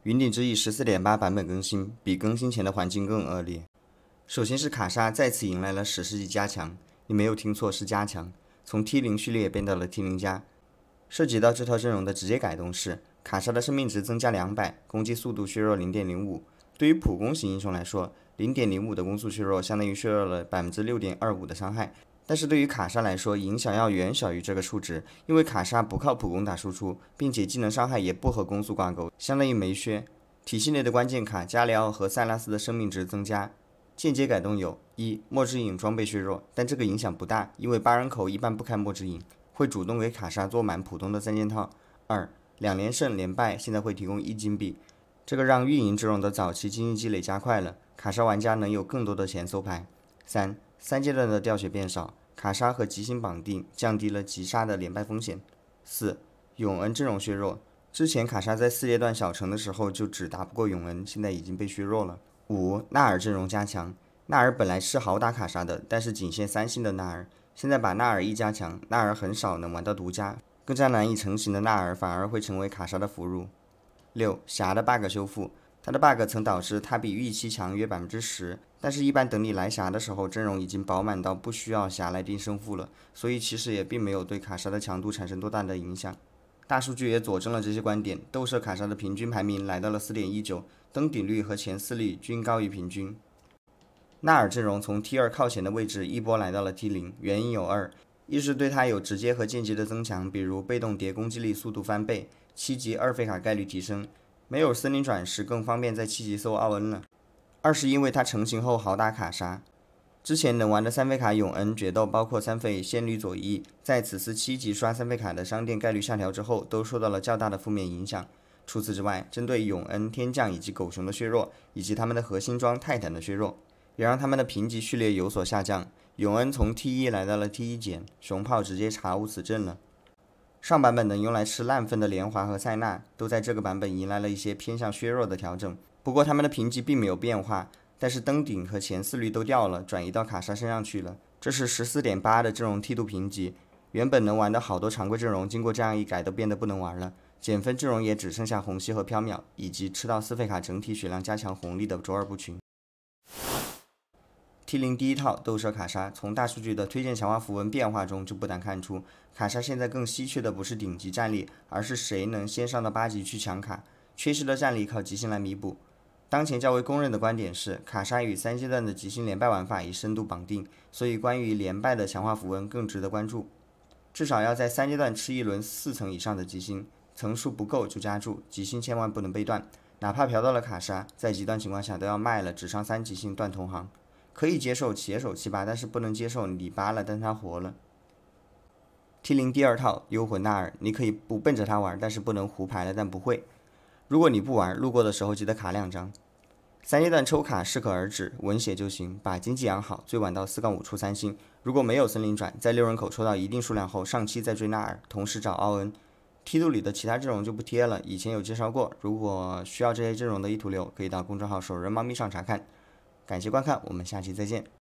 云顶之役14.8版本更新，比更新前的环境更恶劣。首先是卡莎再次迎来了史诗级加强，你没有听错，是加强，从 T0 序列变到了 T0 加。涉及到这套阵容的直接改动是，卡莎的生命值增加200，攻击速度削弱0.05。对于普攻型英雄来说，0.05的攻速削弱相当于削弱了6.25%的伤害。但是对于卡莎来说，影响要远小于这个数值，因为卡莎不靠普攻打输出，并且技能伤害也不和攻速挂钩，相当于没削。体系内的关键卡加里奥和塞拉斯的生命值增加。间接改动有：一、墨之影装备削弱，但这个影响不大，因为8人口一般不开墨之影，会主动给卡莎做满普通的3件套。二、2连胜连败现在会提供1金币，这个让运营之龙的早期经济积累加快了，卡莎玩家能有更多的钱搜牌。3阶段的掉血变少，卡莎和吉星绑定，降低了击杀的连败风险。4永恩阵容削弱，之前卡莎在4阶段小城的时候就只打不过永恩，现在已经被削弱了。5纳尔阵容加强，纳尔本来是好打卡莎的，但是仅限3星的纳尔，现在把纳尔一加强，纳尔很少能玩到独家，更加难以成型的纳尔反而会成为卡莎的俘虏。6霞的 bug 修复，它的 bug 曾导致它比预期强约10%，但是一般等你来霞的时候，阵容已经饱满到不需要霞来定胜负了，所以其实也并没有对卡莎的强度产生多大的影响。大数据也佐证了这些观点，斗舍卡莎的平均排名来到了 4.19， 登顶率和前4率均高于平均。纳尔阵容从 T2 靠前的位置一波来到了 T0， 原因有2：一是对它有直接和间接的增强，比如被动叠攻击力速度翻倍，7级2费卡概率提升，没有森林转时更方便在7级搜奥恩了。2是因为它成型后好打卡莎，之前能玩的3费卡永恩决斗，包括3费仙女左翼，在此次7级刷3费卡的商店概率下调之后，都受到了较大的负面影响。除此之外，针对永恩、天降以及狗熊的削弱，以及他们的核心装泰坦的削弱，也让他们的评级序列有所下降。永恩从 T1 来到了 T1 减，熊炮直接查无此阵了。上版本能用来吃烂分的莲华和塞纳，都在这个版本迎来了一些偏向削弱的调整。不过他们的评级并没有变化，但是登顶和前4率都掉了，转移到卡莎身上去了。这是 14.8 的阵容梯度评级，原本能玩的好多常规阵容，经过这样一改都变得不能玩了。减分阵容也只剩下红溪和缥缈，以及吃到4费卡整体血量加强红利的卓尔不群。T0 第一套斗舍卡莎，从大数据的推荐强化符文变化中就不难看出，卡莎现在更稀缺的不是顶级战力，而是谁能先上到8级去抢卡，缺失的战力靠吉星来弥补。当前较为公认的观点是，卡莎与3阶段的吉星连败玩法已深度绑定，所以关于连败的强化符文更值得关注。至少要在3阶段吃一轮4层以上的吉星，层数不够就加注，吉星千万不能被断，哪怕嫖到了卡莎，在极端情况下都要卖了，只上3吉星断同行。可以接受携手7-8，但是不能接受你8了但他活了。T0 第二套幽魂纳尔，你可以不奔着他玩，但是不能胡牌了但不会。如果你不玩，路过的时候记得卡2张。3阶段抽卡适可而止，稳血就行，把经济养好，最晚到4-5出3星。如果没有森林转，在6人口抽到一定数量后上期再追纳尔，同时找奥恩。梯度里的其他阵容就不贴了，以前有介绍过，如果需要这些阵容的意图流，可以到公众号手人猫咪上查看。感谢观看，我们下期再见。